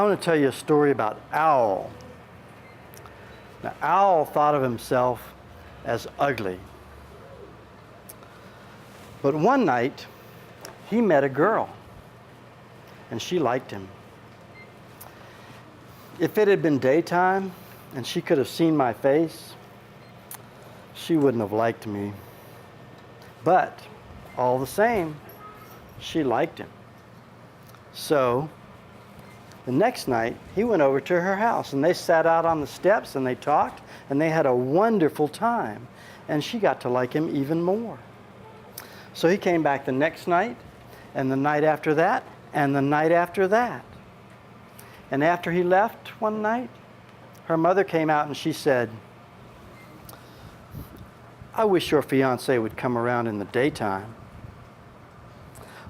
want to tell you a story about Owl. Now, Owl thought of himself as ugly. But one night, he met a girl, and she liked him. If it had been daytime, and she could have seen my face, she wouldn't have liked me. But, all the same, she liked him. So, the next night, he went over to her house, and they sat out on the steps, and they talked, and they had a wonderful time. And she got to like him even more. So he came back the next night, and the night after that, and the night after that. And after he left one night, her mother came out and she said, "I wish your fiancé would come around in the daytime."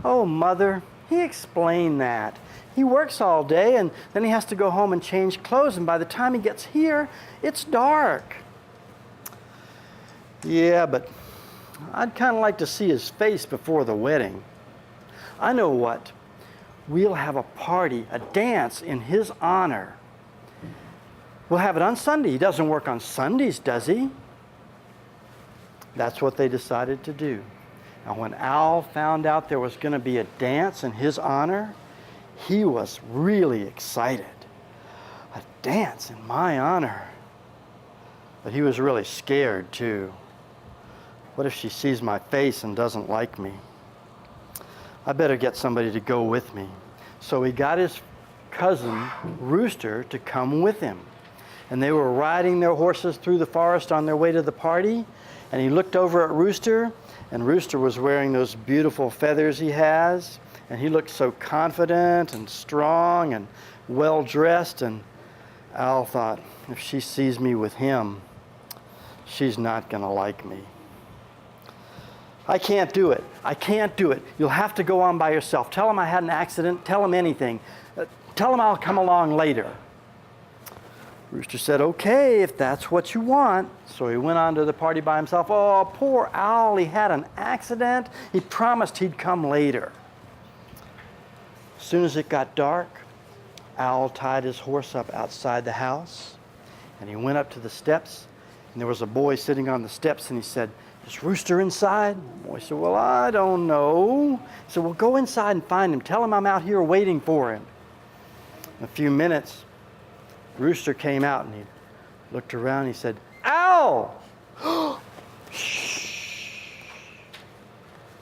"Oh, Mother," he explained that. "He works all day and then he has to go home and change clothes, and by the time he gets here, it's dark." "Yeah, but I'd kind of like to see his face before the wedding." "I know what. We'll have a party, a dance in his honor. We'll have it on Sunday. He doesn't work on Sundays, does he?" That's what they decided to do. Now, when Al found out there was going to be a dance in his honor, he was really excited. A dance in my honor. But he was really scared, too. What if she sees my face and doesn't like me? I better get somebody to go with me. So he got his cousin, Rooster, to come with him. And they were riding their horses through the forest on their way to the party. And he looked over at Rooster, and Rooster was wearing those beautiful feathers he has. And he looked so confident and strong and well-dressed. And Al thought, if she sees me with him, she's not going to like me. "I can't do it. I can't do it. You'll have to go on by yourself. Tell him I had an accident. Tell him anything. Tell him I'll come along later." Rooster said, "Okay, if that's what you want." So he went on to the party by himself. Oh, poor Owl, he had an accident. He promised he'd come later. As soon as it got dark, Owl tied his horse up outside the house, and he went up to the steps, and there was a boy sitting on the steps, and he said, "Is Rooster inside?" The boy said, "Well, I don't know." He said, "Well, go inside and find him. Tell him I'm out here waiting for him." In a few minutes, Rooster came out and he looked around and he said, "Owl!" "Shh!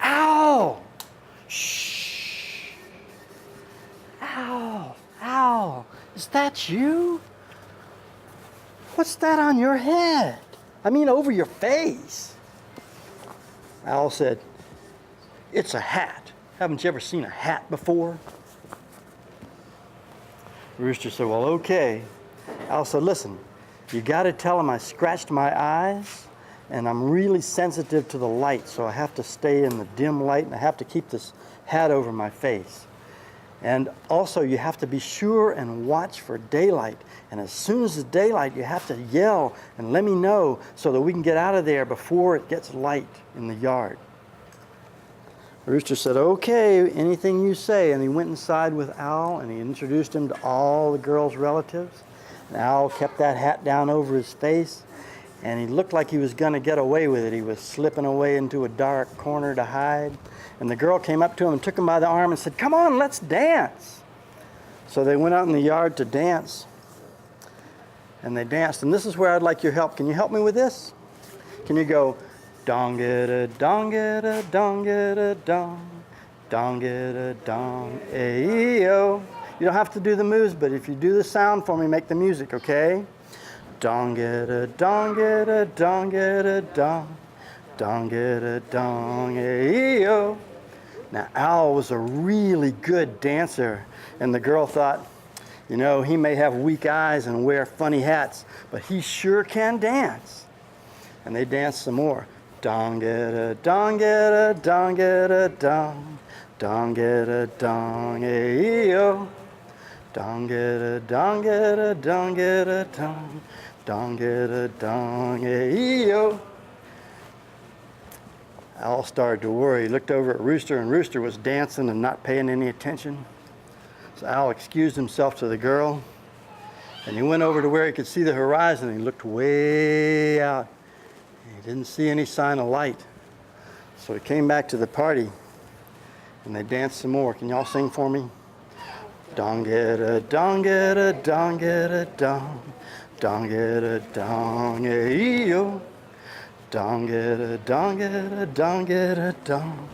Owl! Shh! Owl! Owl! Is that you? What's that on your head? I mean, over your face." Owl said, "It's a hat. Haven't you ever seen a hat before?" Rooster said, "Well, okay." Owl said, "Listen, you got to tell him I scratched my eyes, and I'm really sensitive to the light, so I have to stay in the dim light, and I have to keep this hat over my face. And also, you have to be sure and watch for daylight. And as soon as it's daylight, you have to yell and let me know so that we can get out of there before it gets light in the yard." Rooster said, "Okay, anything you say." And he went inside with Owl, and he introduced him to all the girls' relatives. And Owl kept that hat down over his face, and he looked like he was going to get away with it. He was slipping away into a dark corner to hide. And the girl came up to him and took him by the arm and said, "Come on, let's dance." So they went out in the yard to dance. And they danced. And this is where I'd like your help. Can you help me with this? Can you go, dong-a-da-dong-a-da-dong-a-da-dong, dong-a-da-dong, ay-yo. You don't have to do the moves, but if you do the sound for me, make the music, okay? Dong-a-da-dong-a-da-dong-a-da-dong, dong-a-da-dong, ay-yo. Now, Owl was a really good dancer, and the girl thought, you know, he may have weak eyes and wear funny hats, but he sure can dance. And they danced some more. Dong-a-da-dong-a-da-dong-a-da-dong, dong-a-da-dong, ay-yo. Dong-a-da-dong-a-da-dong-a-da-dong, dong-a-da-dong, ay-yo. Owl started to worry. He looked over at Rooster, and Rooster was dancing and not paying any attention. So Al excused himself to the girl, and he went over to where he could see the horizon, and he looked way out. He didn't see any sign of light. So he came back to the party, and they danced some more. Can y'all sing for me? Dong-get-a, dong-get-a, dong-get-a, dong. Dong-get-a, dong-e-yo. Dong-get-a, dong-get-a, dong-get-a, dong.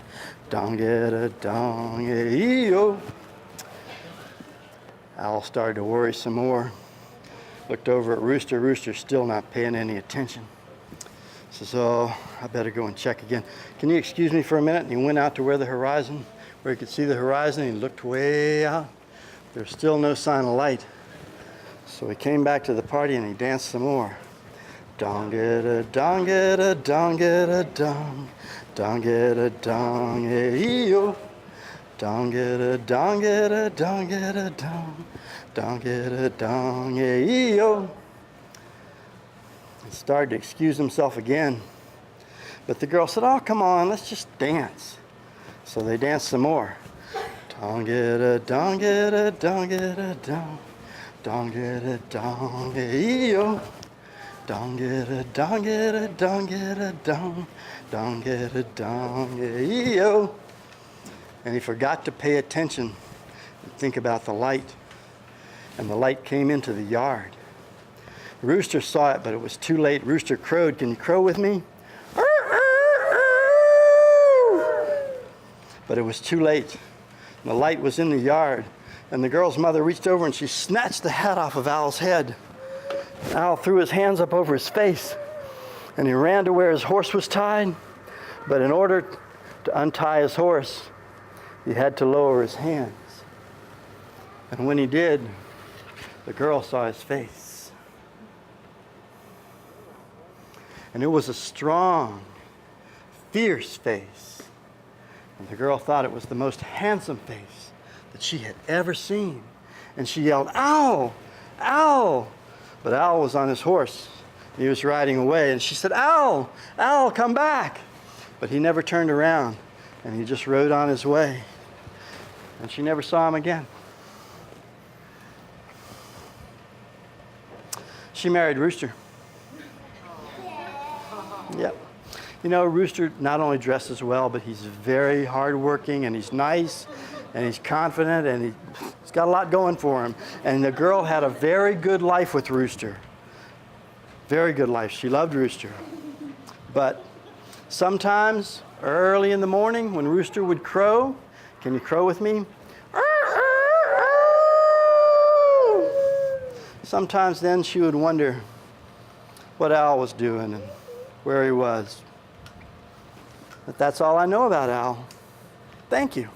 Dong-get-a, dong-e-yo. Al started to worry some more. Looked over at Rooster. Rooster's still not paying any attention. Says, oh, I better go and check again. Can you excuse me for a minute? And he went out to where he could see the horizon. He looked way out. There's still no sign of light. So he came back to the party and he danced some more. Dong-get-a, dong-get-a, dong-get-a, dong. Dong-get-a, dong-e-yo. Dong-get-a, dong-get-a, dong-get-a, dong. Dong-get-a, dong-e-yo. He started to excuse himself again. But the girl said, oh, come on, let's just dance. So they danced some more. Dong-get-a, dong-get-a, dong-get-a, dong. Dong-get-a, dong-e-yo. Dong-get-a, dong-get-a, dong-get-a, dong. Dong-get-a, dong-e-yo. And he forgot to pay attention and think about the light. And the light came into the yard. Rooster saw it, but it was too late. Rooster crowed. Can you crow with me? But it was too late. The light was in the yard. And the girl's mother reached over and she snatched the hat off of Al's head. Al threw his hands up over his face. And he ran to where his horse was tied. But in order to untie his horse, he had to lower his hands. And when he did, the girl saw his face. And it was a strong, fierce face. And the girl thought it was the most handsome face that she had ever seen. And she yelled, "Ow! Ow!" But Al was on his horse. He was riding away. And she said, "Al! Al, come back!" But he never turned around. And he just rode on his way. And she never saw him again. She married Rooster. Yep. You know, Rooster not only dresses well, but he's very hardworking, and he's nice, and he's confident, and he's got a lot going for him. And the girl had a very good life with Rooster. Very good life. She loved Rooster. But sometimes, early in the morning, when Rooster would crow, can you crow with me? Sometimes then she would wonder what Al was doing and where he was. But that's all I know about Al. Thank you.